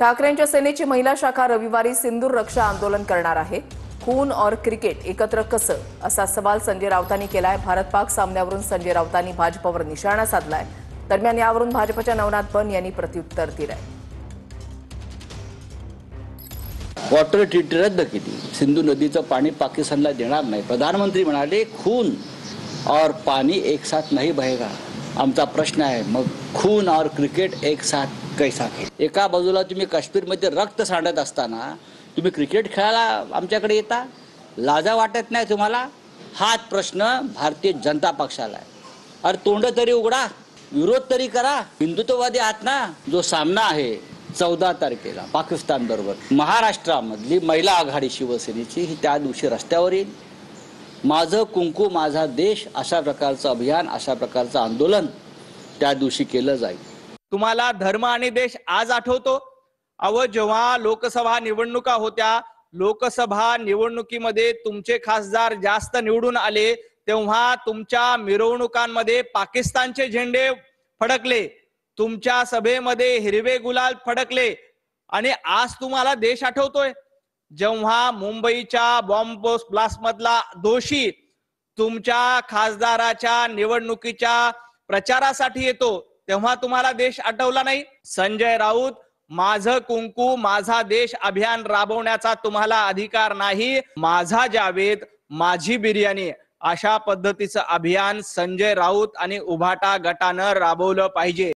ठाकरेंच्या सेनेची महिला शाखा रविवारी सिंदूर रक्षा आंदोलन करणार आहे। खून और क्रिकेट एकत्र कसं असा सवाल संजय राऊतांनी केलाय। भारत पाक सामन्यावरून संजय राऊतांनी भाजपवर निशाणा साधलाय। दरम्यान यावरून भाजपच्या नवनाथ बन यांनी प्रत्युत्तर दिलंय। वॉटर ट्रीटी रद्द केली, सिंधू नदीचं पाणी पाकिस्तानला देणार नाही। प्रधानमंत्री म्हणाले खून और पानी एक साथ नहीं बहेगा। आमचा प्रश्न आहे, मग खून और क्रिकेट एक साथ कैसा खेळ? एका बाजूला तुम्ही काश्मीरमध्ये रक्त सांडत असताना तुम्ही क्रिकेट खेळायला आमच्याकडे येता? लाजा वाटत नाही तुम्हाला? हाच प्रश्न भारतीय जनता पक्षाला आहे। अरे तोंड तरी उघडा, विरोध तरी करा। हिंदुत्ववादी आहात ना। जो सामना आहे 14 तारखेला पाकिस्तान बरोबर महाराष्ट्रामधली महिला आघाडी शिवसेनेची ही त्या दिवशी रस्त्यावर येईल। माझं कुंकू माझा देश अशा प्रकारचं अभियान, अशा प्रकारचं आंदोलन त्या दिवशी केलं जाईल। तुम्हाला धर्म आणि देश आज आठवतो? जेव्हा लोकसभा निवडणुका होत्या, लोकसभा निवडणुकीमध्ये तुमचे खासदार जास्त निवडून आले, तेव्हा तुमच्या मिरवणुकांमध्ये पाकिस्तानचे झेंडे फडकले, तुमच्या सभेमध्ये हिरवे गुलाल फडकले। आणि आज तुम्हाला देश आठवतोय? जेव्हा मुंबईच्या बॉम्ब ब्लास्ट मधला दोषी तुमच्या खासदाराच्या निवडणुकीच्या प्रचारासाठी येतो, तेव्हा तुम्हाला देश आठवला नाही? संजय राऊत, माझं कुंकू माझा देश अभियान राबवण्याचा तुम्हाला अधिकार नाही। माझा जावेद माझी बिर्याणी अशा पद्धतीचं अभियान संजय राऊत आणि उभाटा गटानं राबवलं पाहिजे।